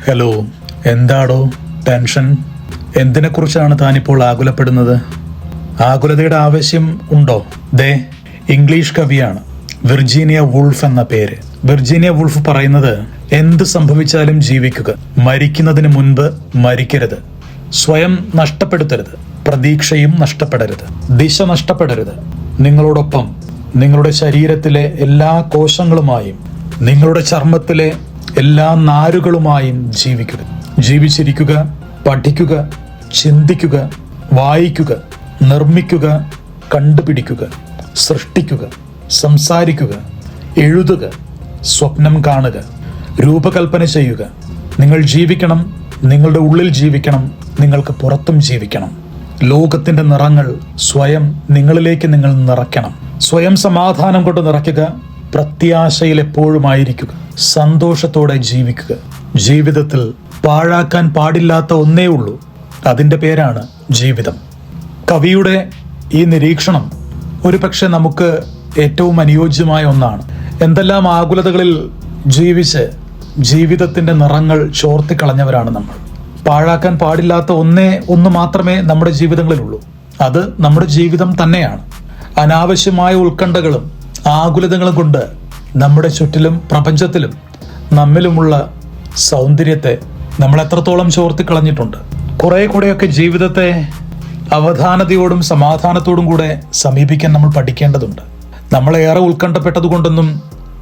Hello, എന്താടോ tension? എന്തിനെക്കുറിച്ചാണ് താനിപ്പോൾ ആകുലപ്പെടുന്നത്? ആകുലതയുടെ ആവശ്യം ഉണ്ടോ? ദേ, ഇംഗ്ലീഷ് കവിയാണ് വിർജീനിയ വുൾഫ് എന്ന പേര്. വിർജീനിയ വുൾഫ് പറയുന്നത്, എന്ത് സംഭവിച്ചാലും ജീവിക്കുക, മരിക്കുന്നതിന് മുൻപ് മരിക്കരുത്, സ്വയം നഷ്ടപ്പെടുത്തരുത്, പ്രതീക്ഷയും നഷ്ടപ്പെടരുത്, ദിശ നഷ്ടപ്പെടരുത്. നിങ്ങളോടൊപ്പം നിങ്ങളുടെ ശരീരത്തിലെ എല്ലാ കോശങ്ങളുമായും നിങ്ങളുടെ ചർമ്മത്തിലെ എല്ലാ നാരുകളുമായും ജീവിക്കുക. ജീവിച്ചിരിക്കുക, പഠിക്കുക, ചിന്തിക്കുക, വായിക്കുക, നിർമ്മിക്കുക, കണ്ടുപിടിക്കുക, സൃഷ്ടിക്കുക, സംസാരിക്കുക, എഴുതുക, സ്വപ്നം കാണുക, രൂപകൽപ്പന ചെയ്യുക. നിങ്ങൾ ജീവിക്കണം, നിങ്ങളുടെ ഉള്ളിൽ ജീവിക്കണം, നിങ്ങൾക്ക് പുറത്തും ജീവിക്കണം. ലോകത്തിന്റെ നിറങ്ങൾ സ്വയം നിങ്ങളിലേക്ക് നിങ്ങൾ നിറയ്ക്കണം. സ്വയം സമാധാനം കൊണ്ട് നിറയ്ക്കുക, പ്രത്യാശയിൽ എപ്പോഴുമായിരിക്കുക, സന്തോഷത്തോടെ ജീവിക്കുക. ജീവിതത്തിൽ പാഴാക്കാൻ പാടില്ലാത്ത ഒന്നേ ഉള്ളൂ, അതിൻ്റെ പേരാണ് ജീവിതം. കവിയുടെ ഈ നിരീക്ഷണം ഒരുപക്ഷെ നമുക്ക് ഏറ്റവും അനുയോജ്യമായ ഒന്നാണ്. എന്തെല്ലാം ആകുലതകളിൽ ജീവിച്ച് ജീവിതത്തിന്റെ നിറങ്ങൾ ചോർത്തിക്കളഞ്ഞവരാണ് നമ്മൾ. പാഴാക്കാൻ പാടില്ലാത്ത ഒന്ന് മാത്രമേ നമ്മുടെ ജീവിതങ്ങളിലുള്ളൂ, അത് നമ്മുടെ ജീവിതം തന്നെയാണ്. അനാവശ്യമായ ഉത്കണ്ഠകളും ആകുലതകളും കൊണ്ട് നമ്മുടെ ചുറ്റിലും പ്രപഞ്ചത്തിലും നമ്മിലുമുള്ള സൗന്ദര്യത്തെ നമ്മൾ എത്രത്തോളം ചോർത്തിക്കളഞ്ഞിട്ടുണ്ട്. കുറെ കൂടെയൊക്കെ ജീവിതത്തെ അവധാനതയോടും സമാധാനത്തോടും കൂടെ സമീപിക്കാൻ നമ്മൾ പഠിക്കേണ്ടതുണ്ട്. നമ്മളേറെ ഉത്കണ്ഠപ്പെട്ടതുകൊണ്ടൊന്നും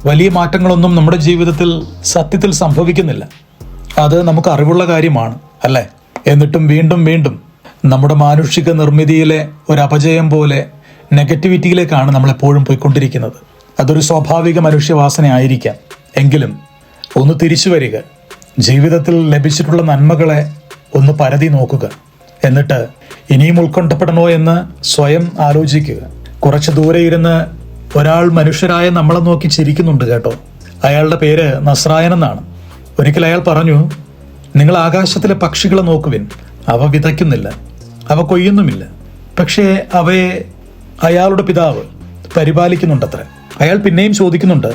വലിയ മാറ്റങ്ങളൊന്നും നമ്മുടെ ജീവിതത്തിൽ സത്യത്തിൽ സംഭവിക്കുന്നില്ല. അത് നമുക്ക് അറിവുള്ള കാര്യമാണ്, അല്ലേ? എന്നിട്ടും വീണ്ടും വീണ്ടും നമ്മുടെ മാനുഷിക നിർമ്മിതിയിലെ ഒരു അപജയം പോലെ നെഗറ്റിവിറ്റിയിലേക്കാണ് നമ്മൾ എപ്പോഴും പോയിക്കൊണ്ടിരിക്കുന്നത്. അതൊരു സ്വാഭാവിക മനുഷ്യവാസന ആയിരിക്കാം. എങ്കിലും ഒന്ന് തിരിച്ചു വരിക, ജീവിതത്തിൽ ലഭിച്ചിട്ടുള്ള നന്മകളെ ഒന്ന് പരതി നോക്കുക. എന്നിട്ട് ഇനിയും ഉത്കണ്ഠപ്പെടണോ എന്ന് സ്വയം ആലോചിക്കുക. കുറച്ച് ദൂരെ ഇരുന്ന് ഒരാൾ മനുഷ്യരായ നമ്മളെ നോക്കി ചിരിക്കുന്നുണ്ട് കേട്ടോ. അയാളുടെ പേര് നസ്രായൻ എന്നാണ്. ഒരിക്കൽ അയാൾ പറഞ്ഞു, നിങ്ങൾ ആകാശത്തിലെ പക്ഷികളെ നോക്കുവിൻ, അവ വിതയ്ക്കുന്നില്ല, അവ കൊയ്യുന്നുമില്ല, പക്ഷേ അവയെ അയാളുടെ പിതാവ് പരിപാലിക്കുന്നുണ്ടത്രേ. അയാൾ പിന്നെയും ചോദിക്കുന്നുണ്ട്,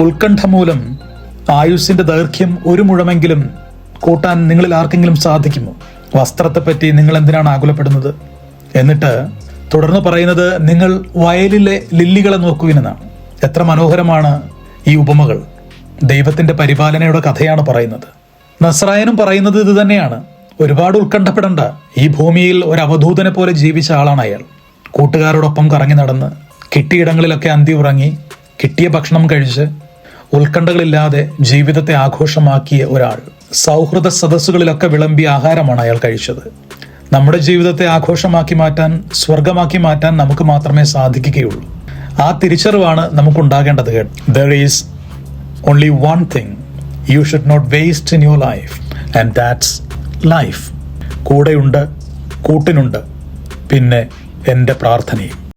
ഉത്കണ്ഠ മൂലം ആയുസ്സിന്റെ ദൈർഘ്യം 1 മുഴമെങ്കിലും കൂട്ടാൻ നിങ്ങളിൽ ആർക്കെങ്കിലും സാധിക്കുമോ? വസ്ത്രത്തെപ്പറ്റി നിങ്ങൾ എന്തിനാണ് ആകുലപ്പെടുന്നത്? എന്നിട്ട് തുടർന്ന് പറയുന്നത്, നിങ്ങൾ വയലിലെ ലില്ലികളെ നോക്കുവിനെന്നാണ്. എത്ര മനോഹരമാണ് ഈ ഉപമകൾ! ദൈവത്തിന്റെ പരിപാലനയുടെ കഥയാണ് പറയുന്നത്. നസ്രായനും പറയുന്നത് ഇത് തന്നെയാണ്. ഒരുപാട് ഉത്കണ്ഠപ്പെടേണ്ട. ഈ ഭൂമിയിൽ ഒരു അവധൂതനെ പോലെ ജീവിച്ച ആളാണ് അയാൾ. കൂട്ടുകാരോടൊപ്പം കറങ്ങി നടന്ന്, കിട്ടിയിടങ്ങളിലൊക്കെ അന്തി ഉറങ്ങി, കിട്ടിയ ഭക്ഷണം കഴിച്ച്, ഉത്കണ്ഠകളില്ലാതെ ജീവിതത്തെ ആഘോഷമാക്കിയ ഒരാൾ. സൗഹൃദ സദസ്സുകളിലൊക്കെ വിളമ്പിയ ആഹാരമാണ് അയാൾ കഴിച്ചത്. നമ്മുടെ ജീവിതത്തെ ആഘോഷമാക്കി മാറ്റാൻ, സ്വർഗമാക്കി മാറ്റാൻ നമുക്ക് മാത്രമേ സാധിക്കുകയുള്ളൂ. ആ തിരിച്ചറിവാണ് നമുക്കുണ്ടാകേണ്ടത്. There is only one thing you should not waste in your life, and that's life. കൂടെയുണ്ട്, കൂട്ടിനുണ്ട്, പിന്നെ എൻ്റെ പ്രാർത്ഥനയും.